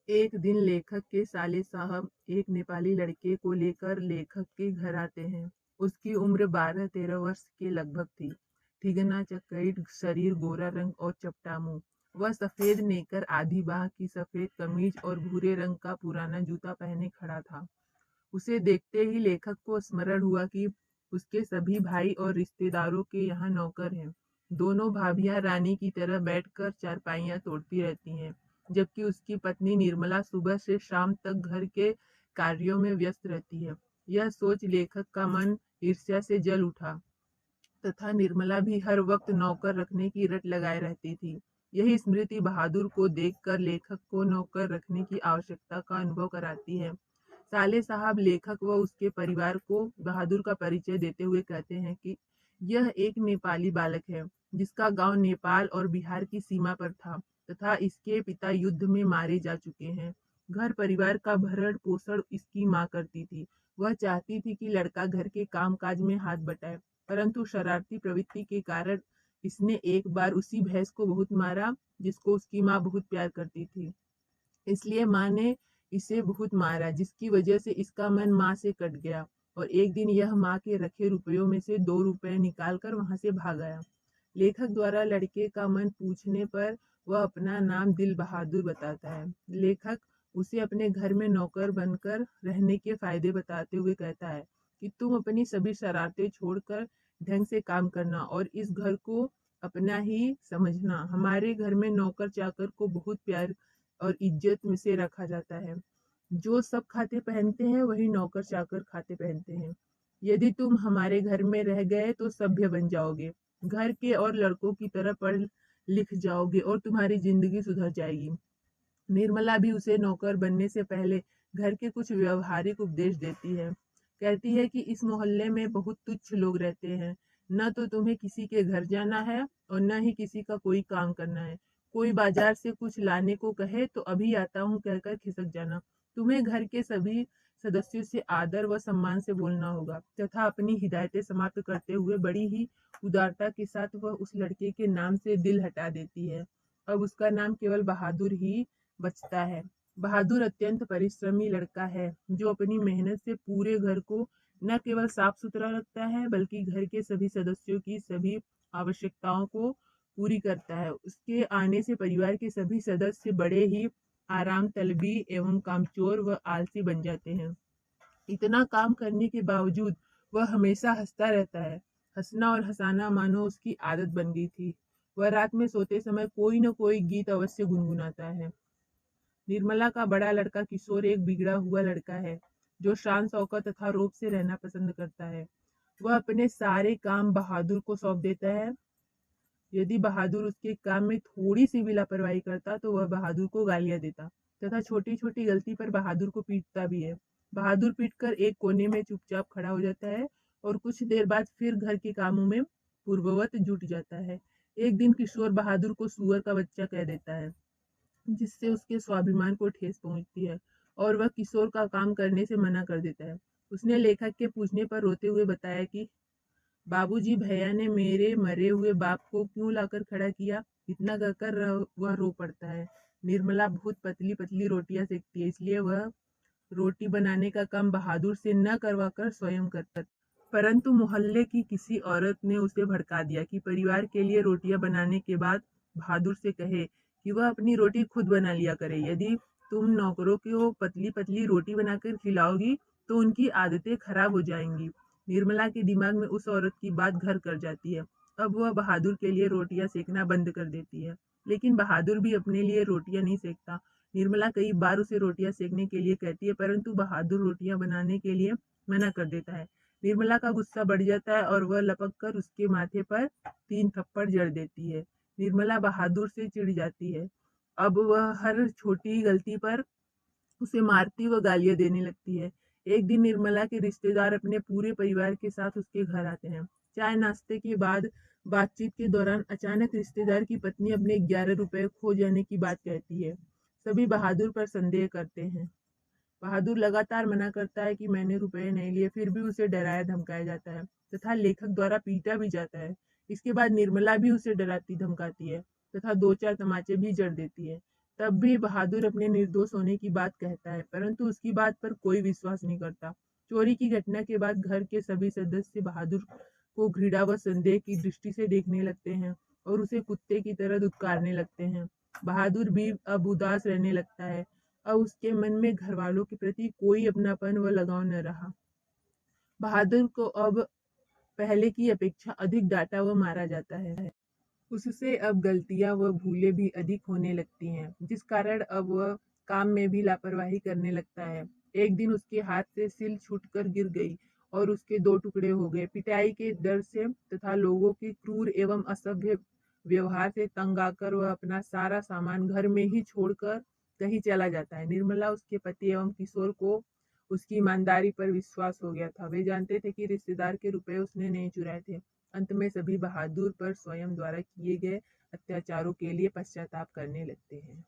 एक दिन लेखक के साले साहब एक नेपाली लड़के को लेकर लेखक के घर आते हैं। उसकी उम्र 12-13 वर्ष के लगभग थी। ठिगना चकैत शरीर, गोरा रंग और चपटा मुंह। वह सफेद नेकर, आधी बाह की सफेद कमीज और भूरे रंग का पुराना जूता पहने खड़ा था। उसे देखते ही लेखक को स्मरण हुआ कि उसके सभी भाई और रिश्तेदारों के यहाँ नौकर हैं। दोनों भाभियां रानी की तरह बैठकर चारपाइयां तोड़ती रहती हैं, जबकि उसकी पत्नी निर्मला सुबह से शाम तक घर के कार्यों में व्यस्त रहती है। यह सोच लेखक का मन ईर्ष्या से जल उठा तथा निर्मला भी हर वक्त नौकर रखने की रट लगाए रहती थी। यही स्मृति बहादुर को देखकर लेखक को नौकर रखने की आवश्यकता का अनुभव कराती है। साले साहब लेखक व उसके परिवार को बहादुर का परिचय देते हुए कहते हैं कि यह एक नेपाली बालक है जिसका गांव नेपाल और बिहार की सीमा पर था तथा इसके पिता युद्ध में मारे जा चुके हैं। घर परिवार का भरण पोषण इसकी माँ करती थी। वह चाहती थी कि लड़का घर के कामकाज में हाथ बटाए, परंतु शरारती प्रवृत्ति के कारण इसने एक बार उसी भैंस को बहुत मारा जिसको उसकी माँ बहुत प्यार करती थी। इसलिए माँ ने इसे बहुत मारा, जिसकी वजह से इसका मन माँ से कट गया और एक दिन यह माँ के रखे रुपयों में से 2 रुपए निकाल कर वहां से भाग आया। लेखक द्वारा लड़के का मन पूछने पर वह अपना नाम दिल बहादुर बताता है। लेखक उसे अपने घर में नौकर बनकर रहने के फायदे बताते हुए कहता है कि तुम अपनी सभी शरारतें छोड़कर ढंग से काम करना और इस घर को अपना ही समझना। हमारे घर में नौकर चाकर को बहुत प्यार और इज्जत में से रखा जाता है। जो सब खाते पहनते हैं वही नौकर चाकर खाते पहनते हैं। यदि तुम हमारे घर में रह गए तो सभ्य बन जाओगे, घर के और लड़कों की तरह पढ़ लिख जाओगे और तुम्हारी जिंदगी सुधर जाएगी। निर्मला भी उसे नौकर बनने से पहले घर के कुछ व्यवहारिक उपदेश देती है। कहती है कि इस मोहल्ले में बहुत तुच्छ लोग रहते हैं। न तो तुम्हें किसी के घर जाना है और न ही किसी का कोई काम करना है। कोई बाजार से कुछ लाने को कहे तो अभी आता हूँ कहकर खिसक जाना। तुम्हें घर के सभी सदस्यों से आदर व सम्मान से बोलना होगा तथा अपनी हिदायतें समाप्त करते हुए बड़ी ही उदारता के साथ वह उस लड़के के नाम से दिल हटा देती है। अब उसका नाम केवल बहादुर ही बचता है। बहादुर अत्यंत परिश्रमी लड़का है जो अपनी मेहनत से पूरे घर को न केवल साफ सुथरा रखता है बल्कि घर के सभी सदस्यों की सभी आवश्यकताओं को पूरी करता है। उसके आने से परिवार के सभी सदस्य बड़े ही आराम तलबी एवं कामचोर व आलसी बन जाते हैं। इतना काम करने के बावजूद वह हमेशा हंसता रहता है। हंसना और हंसाना मानो उसकी आदत बन गई थी। वह रात में सोते समय कोई न कोई गीत अवश्य गुनगुनाता है। निर्मला का बड़ा लड़का किशोर एक बिगड़ा हुआ लड़का है जो शान शौकत तथा रोब से रहना पसंद करता है। वह अपने सारे काम बहादुर को सौंप देता है। यदि बहादुर उसके काम में थोड़ी सी भी लापरवाही करता तो वह बहादुर को गालियां देता तथा छोटी छोटी गलती पर बहादुर को पीटता भी है। बहादुर पीटकर एक कोने में चुपचाप खड़ा हो जाता है और कुछ देर बाद फिर घर के कामों में पूर्ववत जुट जाता है। एक दिन किशोर बहादुर को सुअर का बच्चा कह देता है, जिससे उसके स्वाभिमान को ठेस पहुंचती है और वह किशोर का काम करने से मना कर देता है। उसने लेखक के पूछने पर रोते हुए बताया कि बाबूजी, भैया ने मेरे मरे हुए बाप को क्यों लाकर खड़ा किया। इतना कहकर वह रो पड़ता है। निर्मला बहुत पतली पतली रोटियां सेकती है, इसलिए वह रोटी बनाने का काम बहादुर से न करवाकर स्वयं करता। परंतु मोहल्ले की किसी औरत ने उसे भड़का दिया कि परिवार के लिए रोटियां बनाने के बाद बहादुर से कहे कि वह अपनी रोटी खुद बना लिया करे। यदि तुम नौकरों को पतली पतली रोटी बनाकर खिलाओगी तो उनकी आदतें खराब हो जाएंगी। निर्मला के दिमाग में उस औरत की बात घर कर जाती है। अब वह बहादुर के लिए रोटियां सेकना बंद कर देती है। लेकिन बहादुर भी अपने लिए रोटियां नहीं सेकता। निर्मला कई बार उसे रोटियां सेकने के लिए कहती है, परंतु बहादुर रोटियां बनाने के लिए मना कर देता है। निर्मला का गुस्सा बढ़ जाता है और वह लपक कर उसके माथे पर 3 थप्पड़ जड़ देती है। निर्मला बहादुर से चिढ़ जाती है। अब वह हर छोटी गलती पर उसे मारती व गालियां देने लगती है। एक दिन निर्मला के रिश्तेदार अपने पूरे परिवार के साथ उसके घर आते हैं। चाय नाश्ते के बाद बातचीत के दौरान अचानक रिश्तेदार की पत्नी अपने 11 रुपए खो जाने की बात कहती है। सभी बहादुर पर संदेह करते हैं। बहादुर लगातार मना करता है कि मैंने रुपए नहीं लिए, फिर भी उसे डराया धमकाया जाता है तथा लेखक द्वारा पीटा भी जाता है। इसके बाद निर्मला भी उसे डराती धमकाती है तथा 2-4 तमाचे भी जड़ देती है। तब भी बहादुर अपने निर्दोष होने की बात कहता है, परंतु उसकी बात पर कोई विश्वास नहीं करता। चोरी की घटना के बाद घर के सभी सदस्य बहादुर को घृणा व संदेह की दृष्टि से देखने लगते हैं और उसे कुत्ते की तरह दुत्कारने लगते हैं। बहादुर भी अब उदास रहने लगता है। अब उसके मन में घर वालों के प्रति कोई अपनापन व लगाव न रहा। बहादुर को अब पहले की अपेक्षा अधिक डांटा व मारा जाता है। उससे अब गलतियां व भूलें भी अधिक होने लगती हैं, जिस कारण अब वह काम में भी लापरवाही करने लगता है। एक दिन उसके हाथ से सिल छूटकर गिर गई और उसके 2 टुकड़े हो गए। पिटाई के डर से तथा लोगों के क्रूर एवं असभ्य व्यवहार से तंग आकर वह अपना सारा सामान घर में ही छोड़कर कहीं चला जाता है। निर्मला, उसके पति एवं किशोर को उसकी ईमानदारी पर विश्वास हो गया था। वे जानते थे कि रिश्तेदार के रुपए उसने नहीं चुराए थे। अंत में सभी बहादुर पर स्वयं द्वारा किए गए अत्याचारों के लिए पश्चाताप करने लगते हैं।